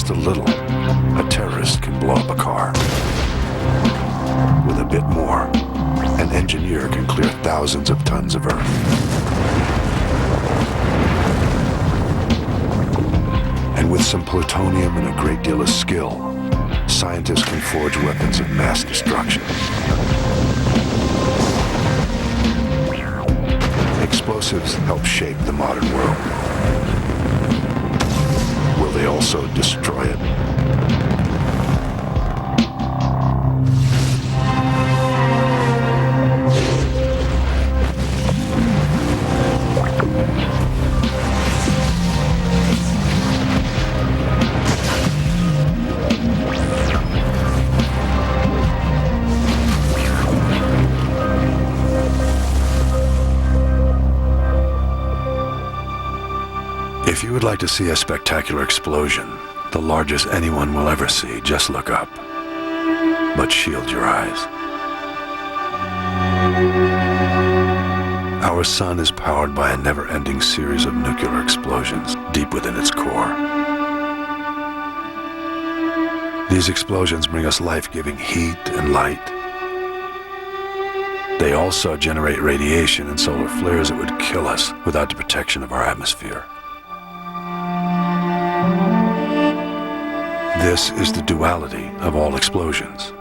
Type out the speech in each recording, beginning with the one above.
just a little, a terrorist can blow up a car. With a bit more, an engineer can clear thousands of tons of earth. And with some plutonium and a great deal of skill, scientists can forge weapons of mass destruction. Explosives help shape the modern world. Will they also destroy it? If you would like to see a spectacular explosion, the largest anyone will ever see, just look up. But shield your eyes. Our sun is powered by a never-ending series of nuclear explosions deep within its core. These explosions bring us life-giving heat and light. They also generate radiation and solar flares that would kill us without the protection of our atmosphere. This is the duality of all explosions.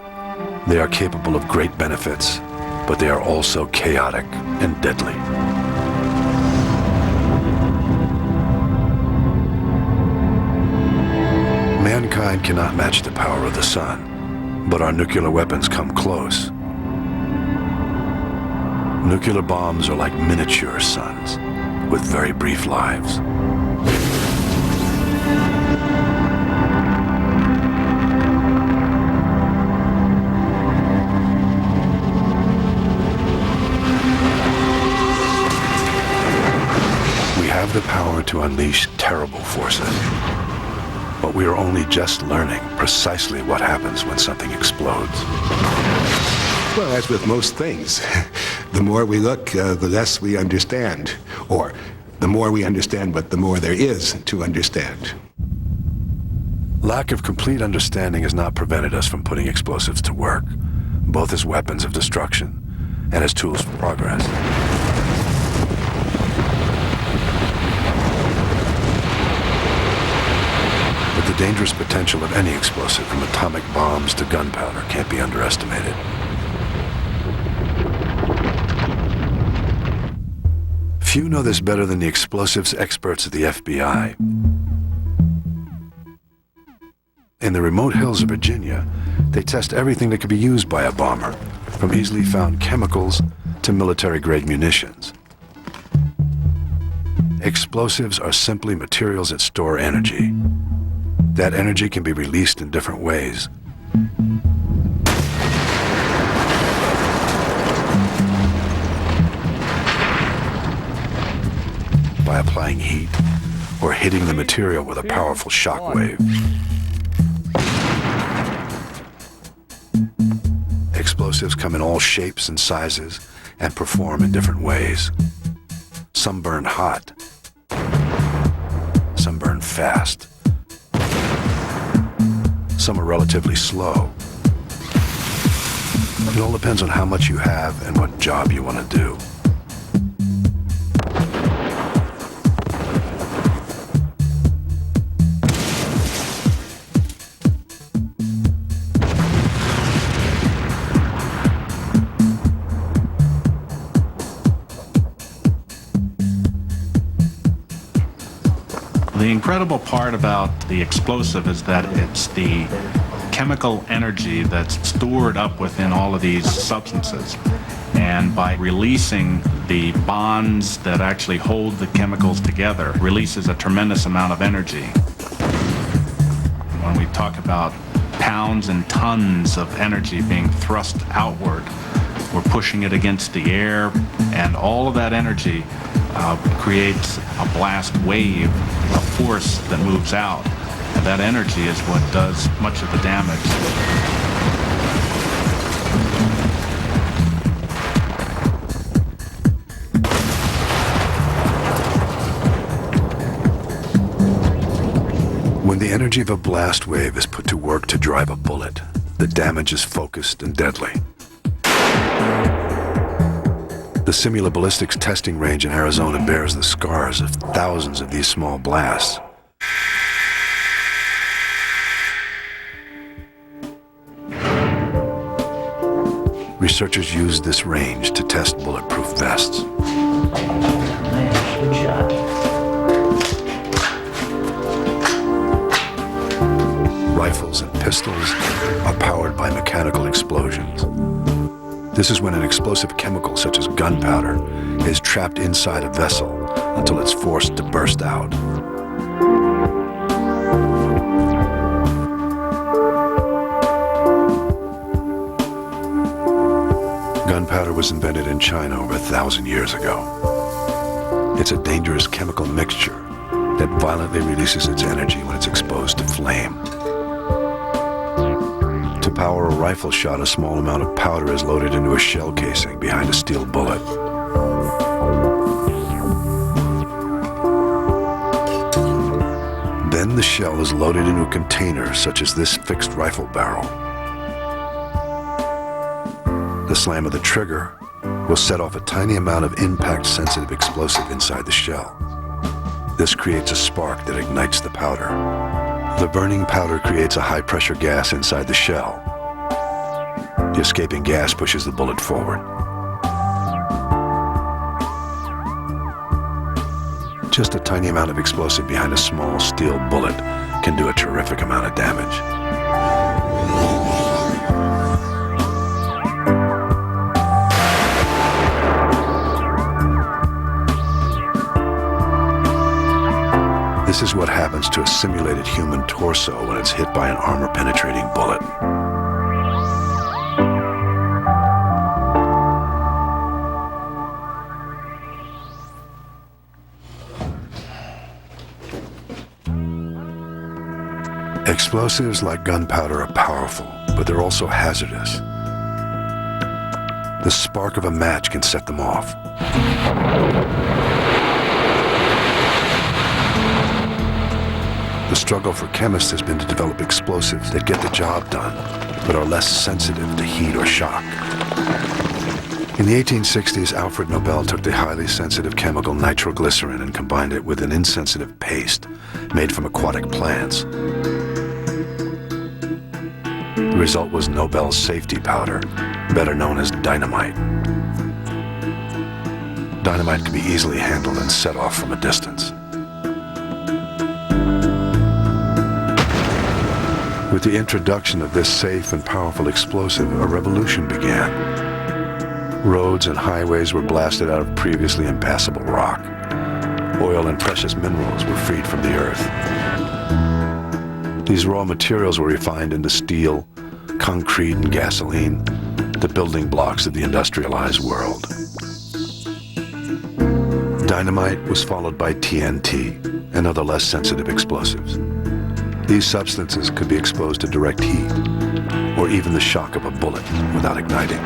They are capable of great benefits, but they are also chaotic and deadly. Mankind cannot match the power of the sun, but our nuclear weapons come close. Nuclear bombs are like miniature suns with very brief lives. We have the power to unleash terrible forces, but we are only just learning precisely what happens when something explodes. Well, as with most things, the more we look, the less we understand. Or the more we understand, but the more there is to understand. Lack of complete understanding has not prevented us from putting explosives to work, both as weapons of destruction and as tools for progress. But the dangerous potential of any explosive, from atomic bombs to gunpowder, can't be underestimated. Few know this better than the explosives experts at the FBI. In the remote hills of Virginia, they test everything that could be used by a bomber, from easily found chemicals to military-grade munitions. Explosives are simply materials that store energy. That energy can be released in different ways. By applying heat or hitting the material with a powerful shock wave. Explosives come in all shapes and sizes and perform in different ways. Some burn hot. Some burn fast. Some are relatively slow. It all depends on how much you have and what job you want to do. The incredible part about the explosive is that it's the chemical energy that's stored up within all of these substances. And by releasing the bonds that actually hold the chemicals together, releases a tremendous amount of energy. When we talk about pounds and tons of energy being thrust outward, we're pushing it against the air, and all of that energy creates a blast wave, a force that moves out. And that energy is what does much of the damage. When the energy of a blast wave is put to work to drive a bullet, the damage is focused and deadly. The Simula Ballistics testing range in Arizona bears the scars of thousands of these small blasts. Researchers used this range to test bulletproof vests. Nice, good shot. Rifles and pistols are powered by mechanical explosions. This is when an explosive chemical such as gunpowder is trapped inside a vessel until it's forced to burst out. Gunpowder was invented in China over 1,000 years ago. It's a dangerous chemical mixture that violently releases its energy when it's exposed to flame. To power a rifle shot, a small amount of powder is loaded into a shell casing behind a steel bullet. Then the shell is loaded into a container such as this fixed rifle barrel. The slam of the trigger will set off a tiny amount of impact-sensitive explosive inside the shell. This creates a spark that ignites the powder. The burning powder creates a high-pressure gas inside the shell. The escaping gas pushes the bullet forward. Just a tiny amount of explosive behind a small steel bullet can do a terrific amount of damage. This is what happens to a simulated human torso when it's hit by an armor-penetrating bullet. Explosives like gunpowder are powerful, but they're also hazardous. The spark of a match can set them off. The struggle for chemists has been to develop explosives that get the job done, but are less sensitive to heat or shock. In the 1860s, Alfred Nobel took the highly sensitive chemical nitroglycerin and combined it with an insensitive paste made from aquatic plants. The result was Nobel's safety powder, better known as dynamite. Dynamite can be easily handled and set off from a distance. With the introduction of this safe and powerful explosive, a revolution began. Roads and highways were blasted out of previously impassable rock. Oil and precious minerals were freed from the earth. These raw materials were refined into steel, concrete, and gasoline, the building blocks of the industrialized world. Dynamite was followed by TNT and other less sensitive explosives. These substances could be exposed to direct heat or even the shock of a bullet without igniting.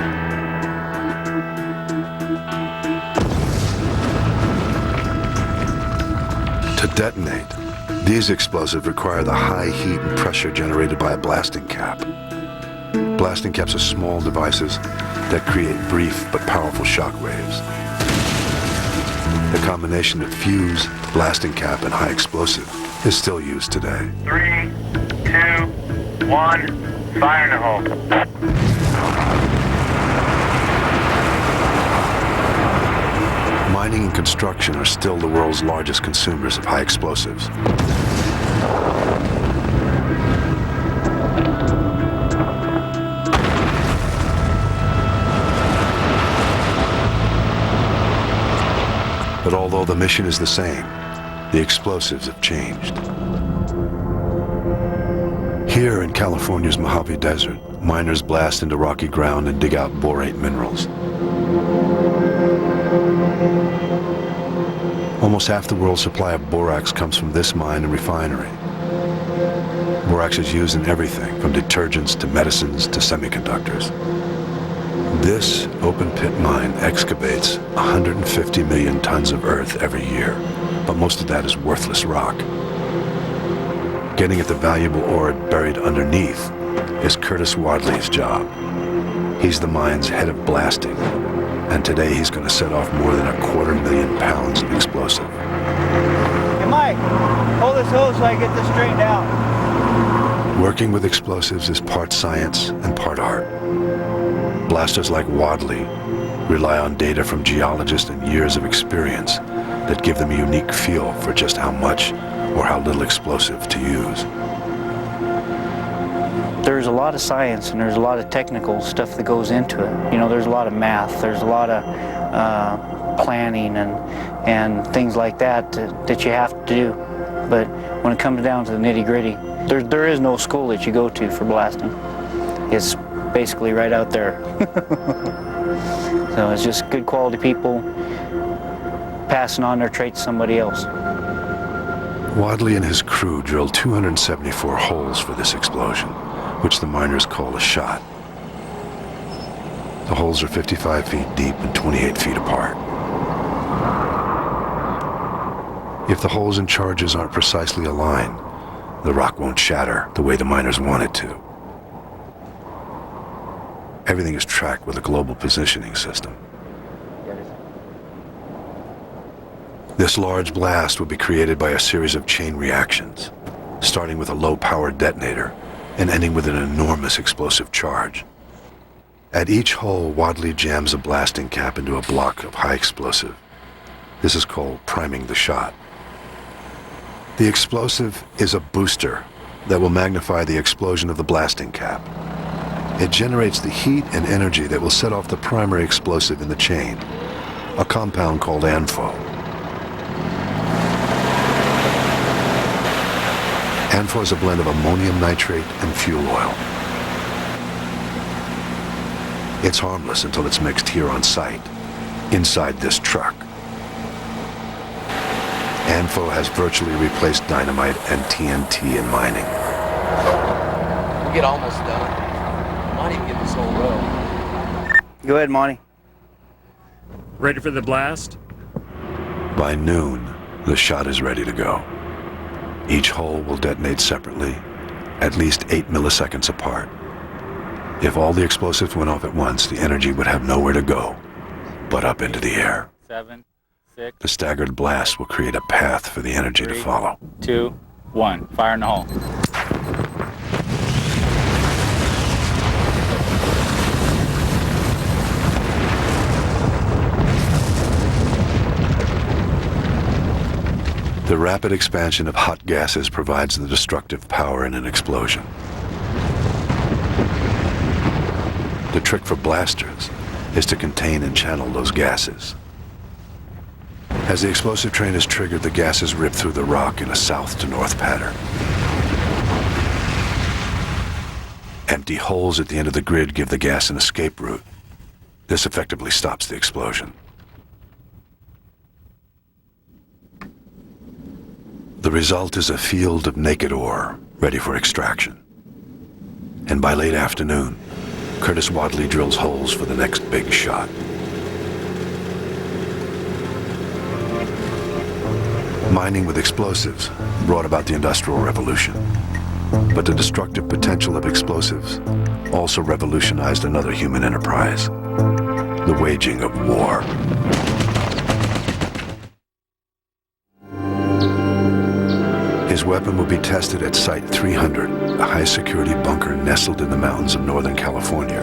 To detonate, these explosives require the high heat and pressure generated by a blasting cap. Blasting caps are small devices that create brief but powerful shock waves. The combination of fuse, blasting cap, and high explosive is still used today. 3, 2, 1, fire in the hole. Mining and construction are still the world's largest consumers of high explosives. But although the mission is the same, the explosives have changed. Here in California's Mojave Desert, miners blast into rocky ground and dig out borate minerals. Almost half the world's supply of borax comes from this mine and refinery. Borax is used in everything from detergents to medicines to semiconductors. This open-pit mine excavates 150 million tons of earth every year, but most of that is worthless rock. Getting at the valuable ore buried underneath is Curtis Wadley's job. He's the mine's head of blasting, and today he's going to set off more than 250,000 pounds of explosive. Hey Mike, hold this hose so I get this straightened out. Working with explosives is part science and part art. Blasters like Wadley rely on data from geologists and years of experience that give them a unique feel for just how much or how little explosive to use. There's a lot of science and there's a lot of technical stuff that goes into it. You know, there's a lot of math, there's a lot of planning and things like that that you have to do. But when it comes down to the nitty-gritty, there is no school that you go to for blasting. It's basically right out there. So it's just good quality people passing on their trade to somebody else. Wadley and his crew drilled 274 holes for this explosion, which the miners call a shot. The holes are 55 feet deep and 28 feet apart. If the holes and charges aren't precisely aligned, the rock won't shatter the way the miners want it to. Everything is tracked with a global positioning system. This large blast would be created by a series of chain reactions, starting with a low-powered detonator and ending with an enormous explosive charge. At each hole, Wadley jams a blasting cap into a block of high explosive. This is called priming the shot. The explosive is a booster that will magnify the explosion of the blasting cap. It generates the heat and energy that will set off the primary explosive in the chain, a compound called ANFO. ANFO is a blend of ammonium nitrate and fuel oil. It's harmless until it's mixed here on site, inside this truck. ANFO has virtually replaced dynamite and TNT in mining. We'll get almost done. Might even get this whole row. Go ahead, Monty. Ready for the blast? By noon, the shot is ready to go. Each hole will detonate separately, at least 8 milliseconds apart. If all the explosives went off at once, the energy would have nowhere to go but up into the air. 7, 6. The staggered blast will create a path for the energy to follow. 2, 1. Fire in the hole. The rapid expansion of hot gases provides the destructive power in an explosion. The trick for blasters is to contain and channel those gases. As the explosive train is triggered, the gases rip through the rock in a south to north pattern. Empty holes at the end of the grid give the gas an escape route. This effectively stops the explosion. The result is a field of naked ore, ready for extraction. And by late afternoon, Curtis Wadley drills holes for the next big shot. Mining with explosives brought about the Industrial Revolution. But the destructive potential of explosives also revolutionized another human enterprise, the waging of war. His weapon will be tested at Site 300, a high-security bunker nestled in the mountains of Northern California.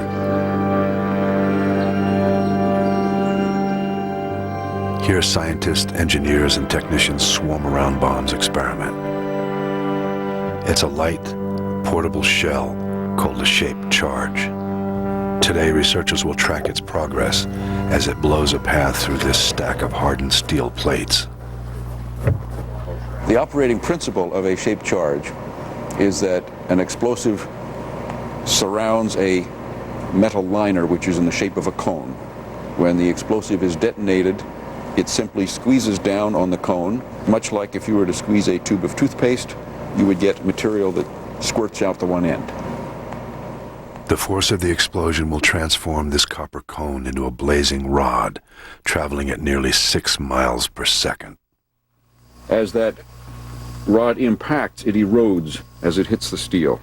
Here, scientists, engineers, and technicians swarm around Bomb's experiment. It's a light, portable shell called a shaped charge. Today, researchers will track its progress as it blows a path through this stack of hardened steel plates. The operating principle of a shaped charge is that an explosive surrounds a metal liner which is in the shape of a cone. When the explosive is detonated, it simply squeezes down on the cone, much like if you were to squeeze a tube of toothpaste, you would get material that squirts out the one end. The force of the explosion will transform this copper cone into a blazing rod, traveling at nearly 6 miles per second. As that rod impacts, it erodes as it hits the steel.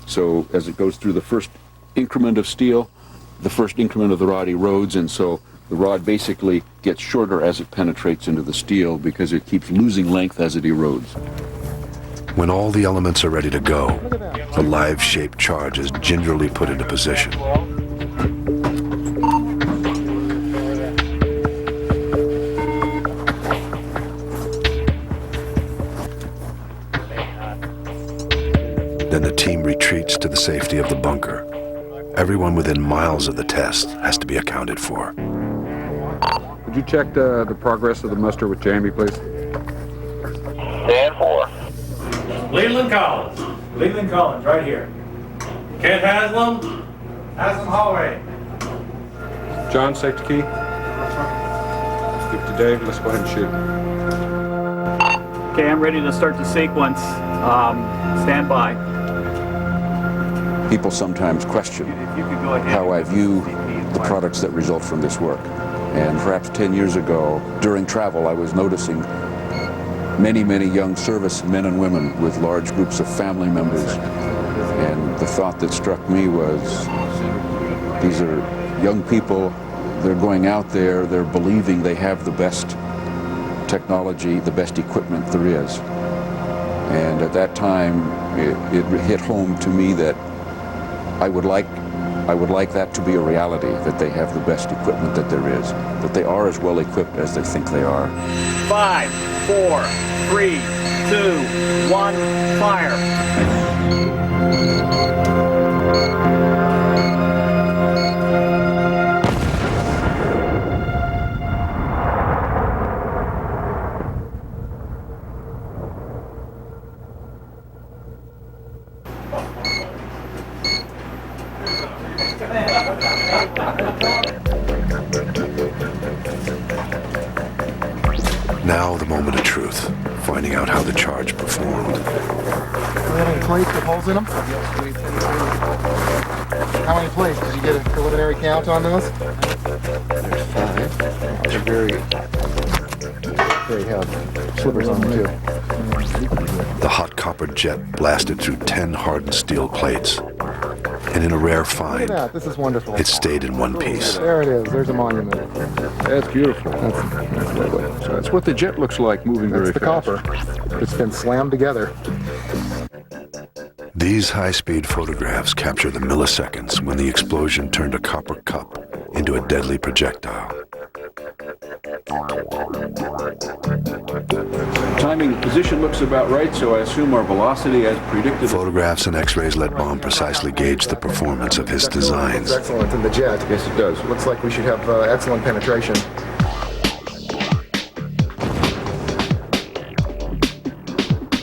So as it goes through the first increment of steel, the first increment of the rod erodes, and so the rod basically gets shorter as it penetrates into the steel because it keeps losing length as it erodes. When all the elements are ready to go, the live-shaped charge is gingerly put into position. Then the team retreats to the safety of the bunker. Everyone within miles of the test has to be accounted for. Would you check the progress of the muster with Jamie, please? Stand 4. Leland Collins. Leland Collins, right here. Kent Haslam. Haslam hallway. John, safety key. Give it to Dave. Let's go ahead and shoot. Okay, I'm ready to start the sequence. Stand by. People sometimes question how I view the products that result from this work. And perhaps 10 years ago, during travel, I was noticing many, many young service men and women with large groups of family members. And the thought that struck me was, these are young people, they're going out there, they're believing they have the best technology, the best equipment there is. And at that time, it hit home to me that I would like that to be a reality, that they have the best equipment that there is, that they are as well equipped as they think they are. 5, 4, 3, 2, 1, fire. Now the moment of truth, finding out how the charge performed. Do we have any plates with holes in them? How many plates? Did you get a preliminary count on those? There's 5. They're very have slivers on them too. The hot copper jet blasted through 10 hardened steel plates. And in a rare find, Look at that. This is wonderful. it stayed in one piece. There it is. There's a monument. That's beautiful. That's lovely. So that's what the jet looks like, moving very That's the fast. copper. It's been slammed together. These high-speed photographs capture the milliseconds when the explosion turned a copper cup into a deadly projectile. Timing position looks about right, so I assume our velocity as predicted. Photographs and X-rays let Baum precisely gauge the performance of his designs. It's excellent in the jet. Yes, it does. Looks like we should have excellent penetration.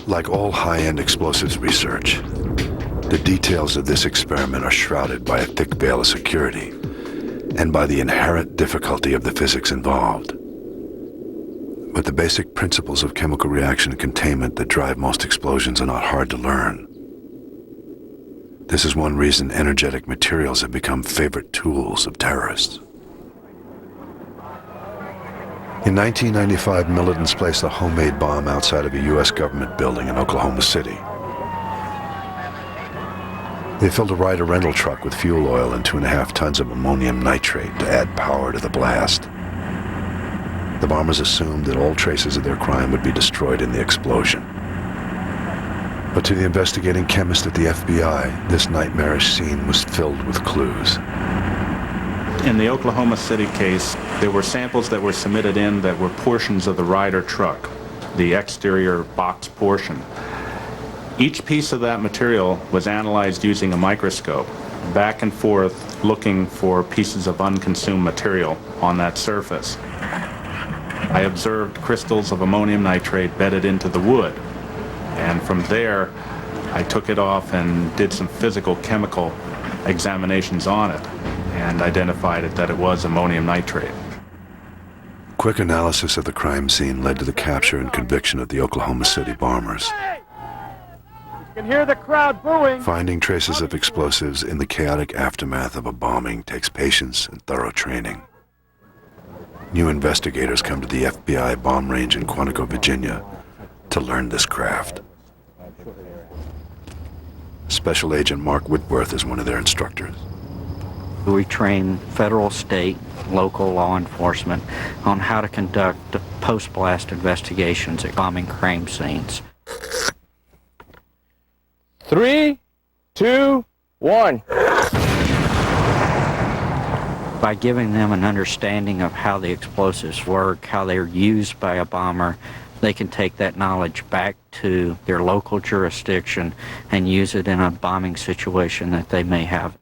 Like all high-end explosives research, the details of this experiment are shrouded by a thick veil of security and by the inherent difficulty of the physics involved. But the basic principles of chemical reaction and containment that drive most explosions are not hard to learn. This is one reason energetic materials have become favorite tools of terrorists. In 1995, militants placed a homemade bomb outside of a U.S. government building in Oklahoma City. They filled a Ryder rental truck with fuel oil and 2.5 tons of ammonium nitrate to add power to the blast. The bombers assumed that all traces of their crime would be destroyed in the explosion. But to the investigating chemist at the FBI, this nightmarish scene was filled with clues. In the Oklahoma City case, there were samples that were submitted in that were portions of the Ryder truck, the exterior box portion. Each piece of that material was analyzed using a microscope, back and forth looking for pieces of unconsumed material on that surface. I observed crystals of ammonium nitrate bedded into the wood, and from there I took it off and did some physical chemical examinations on it and identified it that it was ammonium nitrate. Quick analysis of the crime scene led to the capture and conviction of the Oklahoma City bombers. You can hear the crowd booing. Finding traces of explosives in the chaotic aftermath of a bombing takes patience and thorough training. New investigators come to the FBI bomb range in Quantico, Virginia, to learn this craft. Special Agent Mark Whitworth is one of their instructors. We train federal, state, local law enforcement on how to conduct post-blast investigations at bombing crime scenes. 3, 2, 1. By giving them an understanding of how the explosives work, how they're used by a bomber, they can take that knowledge back to their local jurisdiction and use it in a bombing situation that they may have.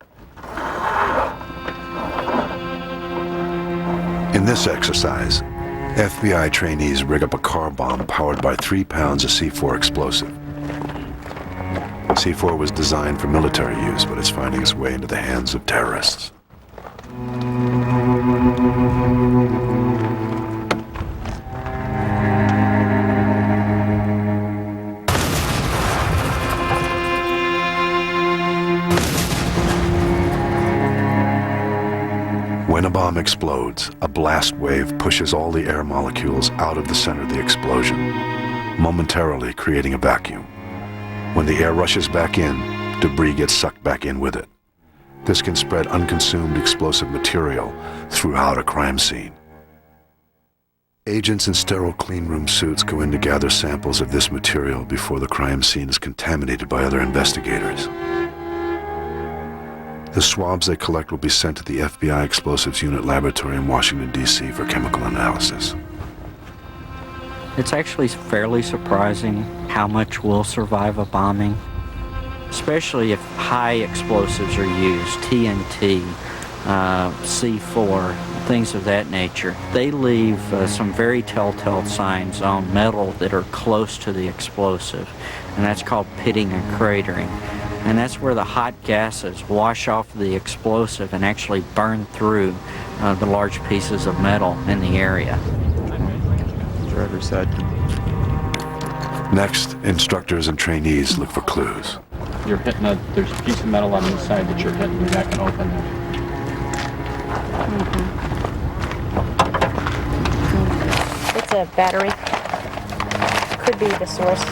In this exercise, FBI trainees rig up a car bomb powered by 3 pounds of C4 explosive. C4 was designed for military use, but it's finding its way into the hands of terrorists. When a bomb explodes, a blast wave pushes all the air molecules out of the center of the explosion, momentarily creating a vacuum. When the air rushes back in, debris gets sucked back in with it. This can spread unconsumed explosive material throughout a crime scene. Agents in sterile cleanroom suits go in to gather samples of this material before the crime scene is contaminated by other investigators. The swabs they collect will be sent to the FBI Explosives Unit laboratory in Washington, D.C. for chemical analysis. It's actually fairly surprising how much will survive a bombing, especially if high explosives are used, TNT, C4, things of that nature. They leave some very telltale signs on metal that are close to the explosive, and that's called pitting and cratering. And that's where the hot gases wash off the explosive and actually burn through the large pieces of metal in the area. Driver's side. Next, instructors and trainees look for clues. You're hitting there's a piece of metal on the side that you're hitting, you're not going to open it. It's a battery. Could be the source.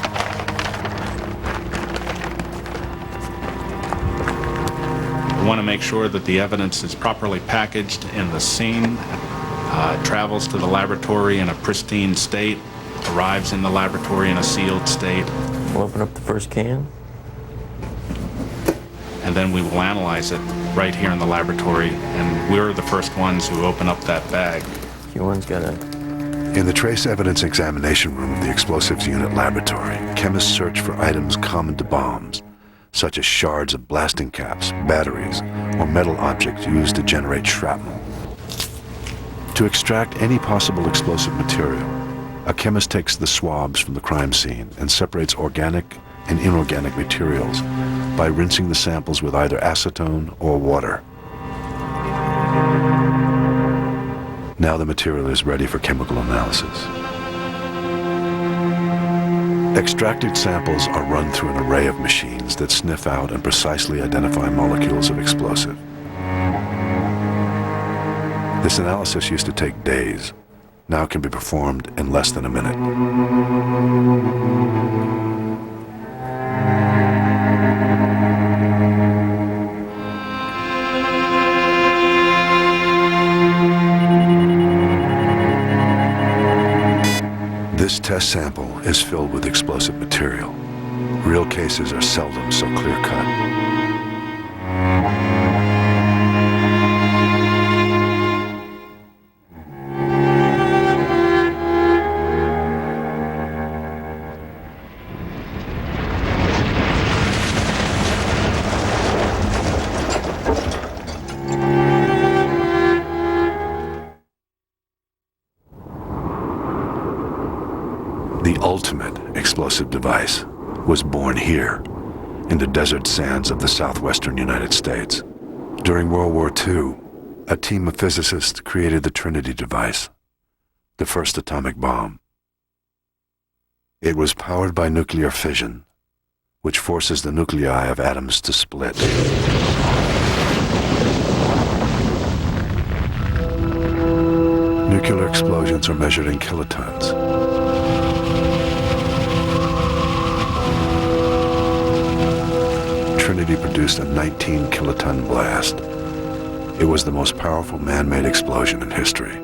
We want to make sure that the evidence is properly packaged in the scene, travels to the laboratory in a pristine state, arrives in the laboratory in a sealed state. We'll open up the first can. And then we will analyze it right here in the laboratory, and we're the first ones who open up that bag. Q1's got a... In the trace evidence examination room of the Explosives Unit laboratory, chemists search for items common to bombs, such as shards of blasting caps, batteries, or metal objects used to generate shrapnel. To extract any possible explosive material, a chemist takes the swabs from the crime scene and separates organic and inorganic materials by rinsing the samples with either acetone or water. Now the material is ready for chemical analysis. Extracted samples are run through an array of machines that sniff out and precisely identify molecules of explosive. This analysis used to take days. Now can be performed in less than a minute. This test sample is filled with explosive material. Real cases are seldom so clear-cut. The ultimate explosive device was born here, in the desert sands of the southwestern United States. During World War II, a team of physicists created the Trinity device, the first atomic bomb. It was powered by nuclear fission, which forces the nuclei of atoms to split. Nuclear explosions are measured in kilotons. facility produced a 19-kiloton blast. It was the most powerful man-made explosion in history,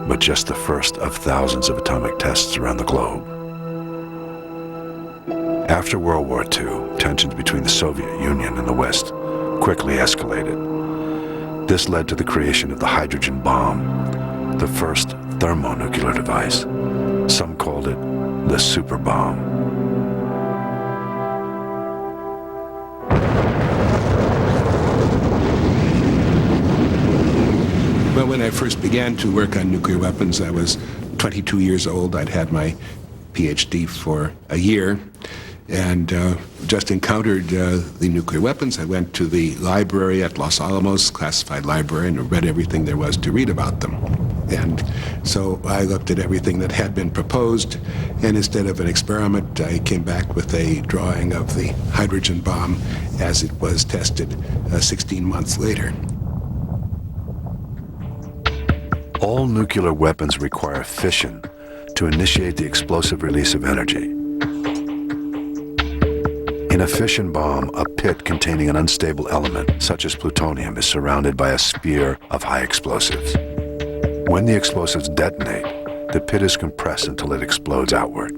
but just the first of thousands of atomic tests around the globe. After World War II, tensions between the Soviet Union and the West quickly escalated. This led to the creation of the hydrogen bomb, the first thermonuclear device. Some called it the super bomb. Well, when I first began to work on nuclear weapons, I was 22 years old. I'd had my PhD for a year and just encountered the nuclear weapons. I went to the library at Los Alamos, classified library, and read everything there was to read about them. And so I looked at everything that had been proposed, and instead of an experiment, I came back with a drawing of the hydrogen bomb as it was tested 16 months later. All nuclear weapons require fission to initiate the explosive release of energy. In a fission bomb, a pit containing an unstable element, such as plutonium, is surrounded by a sphere of high explosives. When the explosives detonate, the pit is compressed until it explodes outward.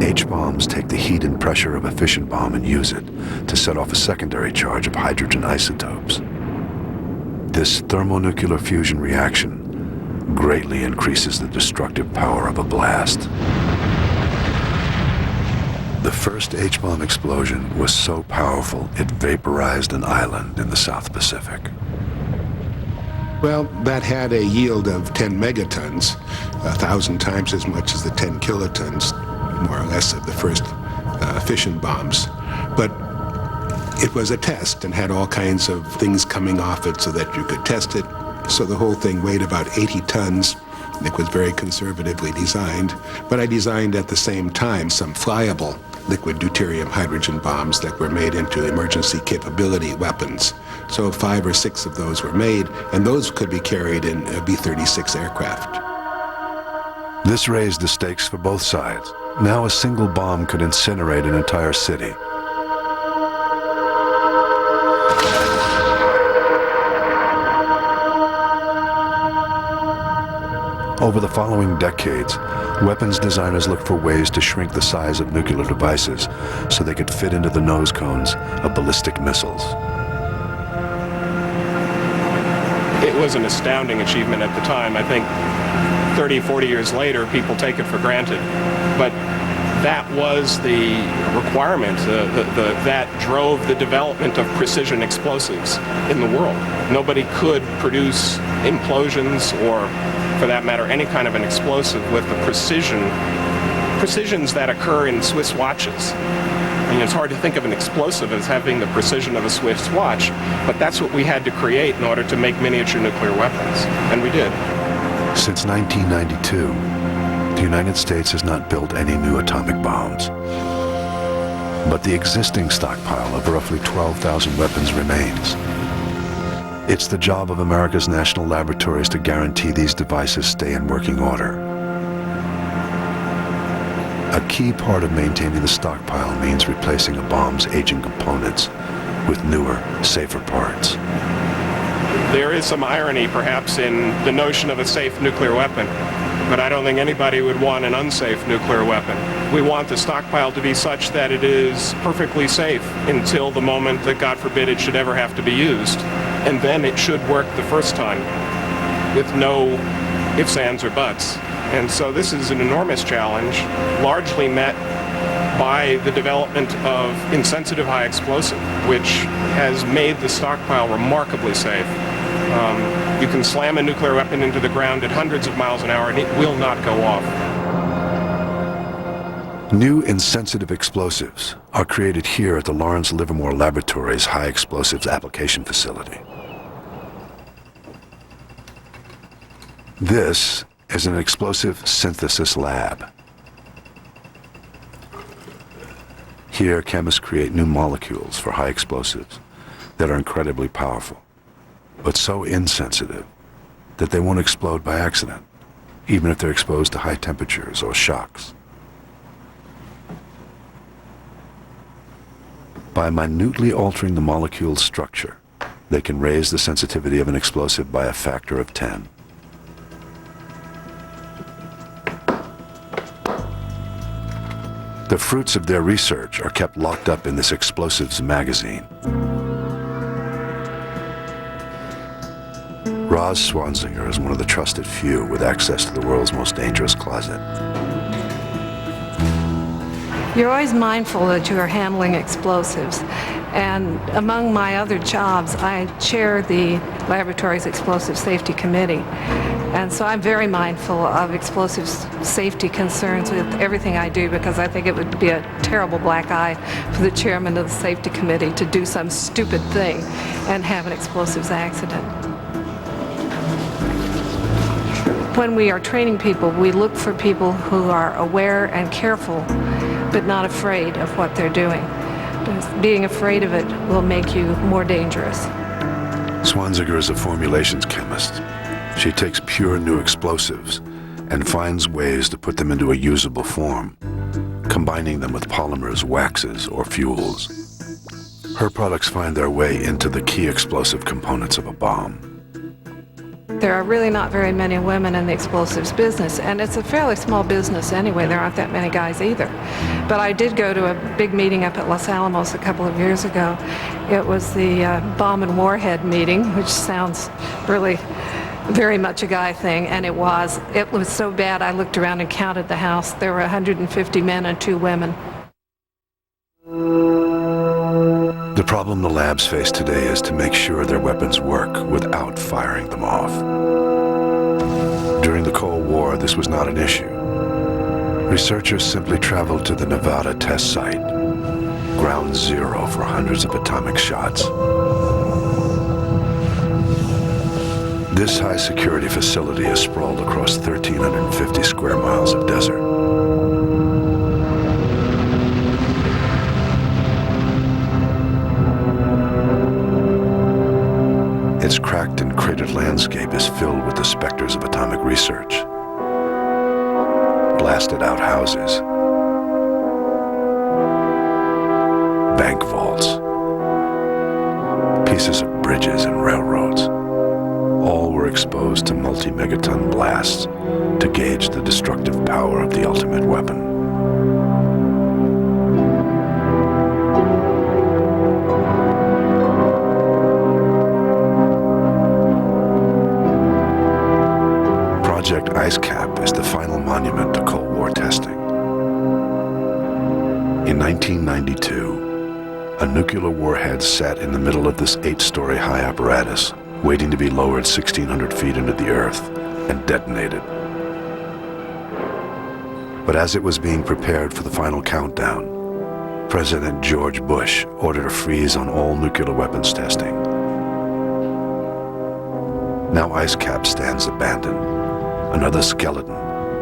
H-bombs take the heat and pressure of a fission bomb and use it to set off a secondary charge of hydrogen isotopes. This thermonuclear fusion reaction greatly increases the destructive power of a blast. The first H-bomb explosion was so powerful it vaporized an island in the South Pacific. Well, that had a yield of 10 megatons, 1,000 times as much as the 10 kilotons, more or less, of the first fission bombs. But it was a test and had all kinds of things coming off it so that you could test it. So the whole thing weighed about 80 tons. It was very conservatively designed. But I designed at the same time some flyable liquid deuterium hydrogen bombs that were made into emergency capability weapons. So 5 or 6 of those were made, and those could be carried in B-36 aircraft. This raised the stakes for both sides. Now a single bomb could incinerate an entire city. Over the following decades, weapons designers looked for ways to shrink the size of nuclear devices so they could fit into the nose cones of ballistic missiles. It was an astounding achievement at the time. I think 30, 40 years later, people take it for granted. But that was the requirement that drove the development of precision explosives in the world. Nobody could produce implosions or, for that matter, any kind of an explosive with the precisions that occur in Swiss watches. I mean, it's hard to think of an explosive as having the precision of a Swiss watch, but that's what we had to create in order to make miniature nuclear weapons, and we did. Since 1992, the United States has not built any new atomic bombs. But the existing stockpile of roughly 12,000 weapons remains. It's the job of America's national laboratories to guarantee these devices stay in working order. A key part of maintaining the stockpile means replacing a bomb's aging components with newer, safer parts. There is some irony, perhaps, in the notion of a safe nuclear weapon, but I don't think anybody would want an unsafe nuclear weapon. We want the stockpile to be such that it is perfectly safe until the moment that, God forbid, it should ever have to be used. And then it should work the first time with no ifs, ands, or buts. And so this is an enormous challenge, largely met by the development of insensitive high explosive, which has made the stockpile remarkably safe. You can slam a nuclear weapon into the ground at hundreds of miles an hour and it will not go off. New insensitive explosives are created here at the Lawrence Livermore Laboratory's High Explosives Application Facility. This is an explosive synthesis lab. Here, chemists create new molecules for high explosives that are incredibly powerful, but so insensitive that they won't explode by accident, even if they're exposed to high temperatures or shocks. By minutely altering the molecule's structure, they can raise the sensitivity of an explosive by a factor of 10. The fruits of their research are kept locked up in this explosives magazine. Roz Swanzinger is one of the trusted few with access to the world's most dangerous closet. You're always mindful that you are handling explosives. And among my other jobs, I chair the laboratory's Explosive Safety Committee. And so I'm very mindful of explosive safety concerns with everything I do, because I think it would be a terrible black eye for the chairman of the safety committee to do some stupid thing and have an explosives accident. When we are training people, we look for people who are aware and careful, but not afraid of what they're doing. Being afraid of it will make you more dangerous. Swanziger is a formulations chemist. She takes pure new explosives and finds ways to put them into a usable form, combining them with polymers, waxes, or fuels. Her products find their way into the key explosive components of a bomb. There are really not very many women in the explosives business, and it's a fairly small business anyway. There aren't that many guys either. But I did go to a big meeting up at Los Alamos a couple of years ago. It was the bomb and warhead meeting, which sounds really very much a guy thing, and it was. It was so bad I looked around and counted the house. There were 150 men and 2 women. The problem the labs face today is to make sure their weapons work without firing them off. During the Cold War, this was not an issue. Researchers simply traveled to the Nevada test site, ground zero for hundreds of atomic shots. This high-security facility is sprawled across 1,350 square miles of desert. Its cracked and cratered landscape is filled with the specters of atomic research. Blasted out houses, bank vaults, pieces of bridges and railroads. All were exposed to multi-megaton blasts to gauge the destructive power of the ultimate weapon. Project IceCap is the final monument to Cold War testing. In 1992, a nuclear warhead sat in the middle of this 8-story high apparatus, waiting to be lowered 1,600 feet into the earth and detonated. But as it was being prepared for the final countdown, President George Bush ordered a freeze on all nuclear weapons testing. Now IceCap stands abandoned, another skeleton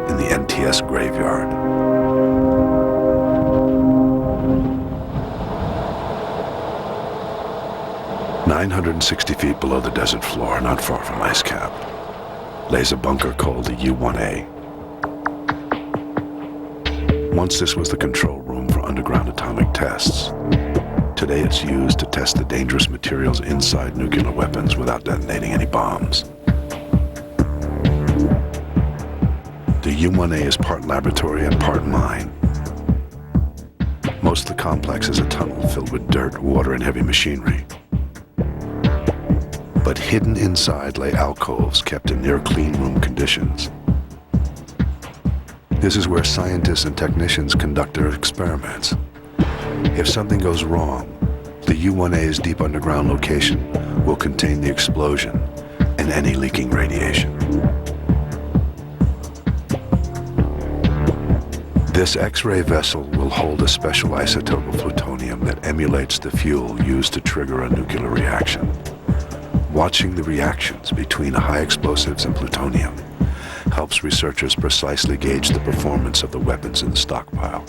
in the NTS graveyard. "960 feet below the desert floor, not far from IceCap, lays a bunker called the U-1A. Once this was the control room for underground atomic tests. Today it's used to test the dangerous materials inside nuclear weapons without detonating any bombs. The U-1A is part laboratory and part mine. Most of the complex is a tunnel filled with dirt, water, and heavy machinery. But hidden inside lay alcoves kept in near clean room conditions. This is where scientists and technicians conduct their experiments. If something goes wrong, the U-1A's deep underground location will contain the explosion and any leaking radiation. This X-ray vessel will hold a special isotope of plutonium that emulates the fuel used to trigger a nuclear reaction. Watching the reactions between high explosives and plutonium helps researchers precisely gauge the performance of the weapons in the stockpile.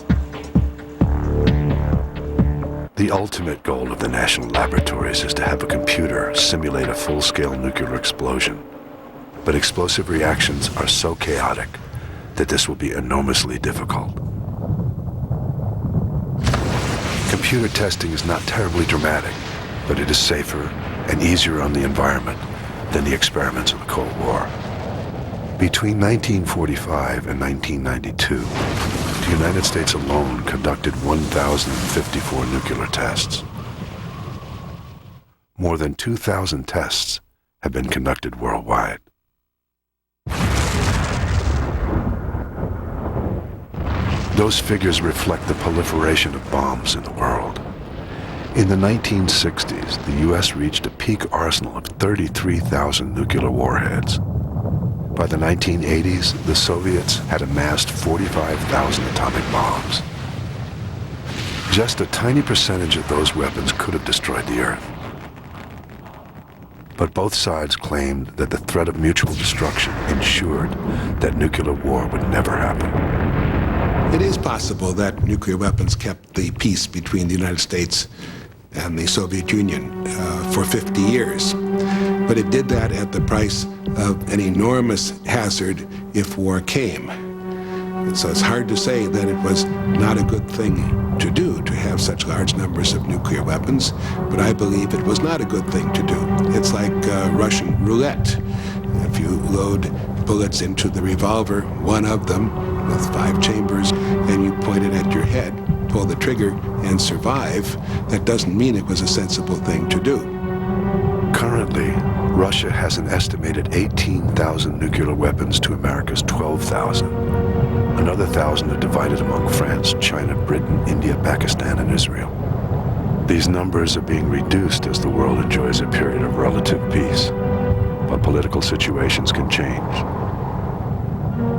The ultimate goal of the national laboratories is to have a computer simulate a full-scale nuclear explosion. But explosive reactions are so chaotic that this will be enormously difficult. Computer testing is not terribly dramatic, but it is safer and easier on the environment than the experiments of the Cold War. Between 1945 and 1992, the United States alone conducted 1,054 nuclear tests. More than 2,000 tests have been conducted worldwide. Those figures reflect the proliferation of bombs in the world. In the 1960s, the U.S. reached a peak arsenal of 33,000 nuclear warheads. By the 1980s, the Soviets had amassed 45,000 atomic bombs. Just a tiny percentage of those weapons could have destroyed the Earth. But both sides claimed that the threat of mutual destruction ensured that nuclear war would never happen. It is possible that nuclear weapons kept the peace between the United States and the Soviet Union for 50 years. But it did that at the price of an enormous hazard if war came. And so it's hard to say that it was not a good thing to do to have such large numbers of nuclear weapons, but I believe it was not a good thing to do. It's like Russian roulette. If you load bullets into the revolver, one of them with 5 chambers, and you point it at your head, pull the trigger, and survive, that doesn't mean it was a sensible thing to do. Currently, Russia has an estimated 18,000 nuclear weapons to America's 12,000. Another 1,000 are divided among France, China, Britain, India, Pakistan, and Israel. These numbers are being reduced as the world enjoys a period of relative peace, but political situations can change.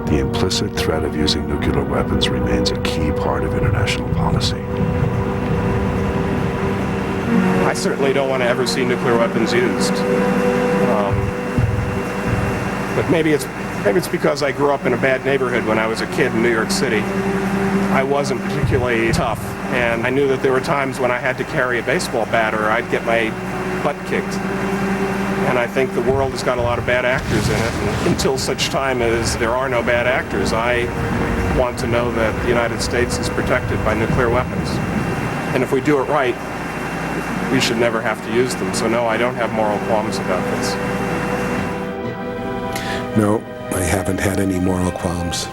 The implicit threat of using nuclear weapons remains a key part of international policy. I certainly don't want to ever see nuclear weapons used. But maybe it's because I grew up in a bad neighborhood when I was a kid in New York City. I wasn't particularly tough, and I knew that there were times when I had to carry a baseball bat or I'd get my butt kicked. And I think the world has got a lot of bad actors in it. And until such time as there are no bad actors, I want to know that the United States is protected by nuclear weapons. And if we do it right, we should never have to use them. So no, I don't have moral qualms about this. No, I haven't had any moral qualms.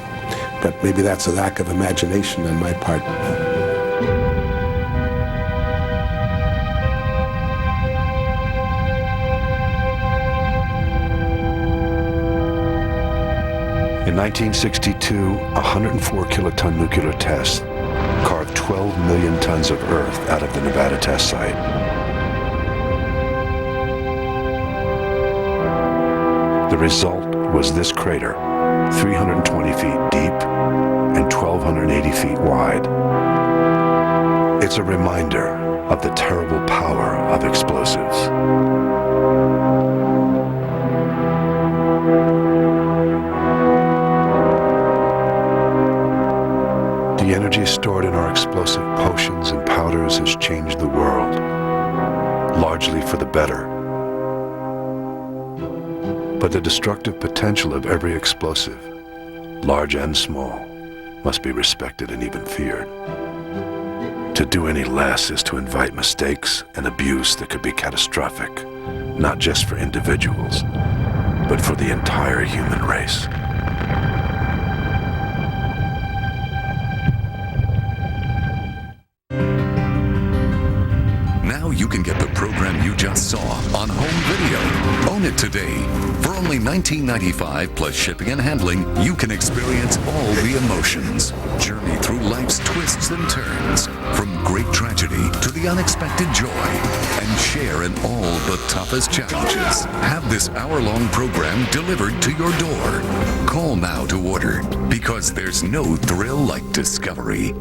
But maybe that's a lack of imagination on my part. In 1962, 104 kiloton nuclear tests carved 12 million tons of earth out of the Nevada test site. The result was this crater, 320 feet deep and 1,280 feet wide. It's a reminder of the terrible power of explosives. The energy stored in our explosive potions and powders has changed the world, largely for the better. But the destructive potential of every explosive, large and small, must be respected and even feared. To do any less is to invite mistakes and abuse that could be catastrophic, not just for individuals, but for the entire human race. You can get the program you just saw on home video. Own it today. For only $19.95 plus shipping and handling, you can experience all the emotions. Journey through life's twists and turns, from great tragedy to the unexpected joy, and share in all the toughest challenges. Have this hour-long program delivered to your door. Call now to order, because there's no thrill like discovery.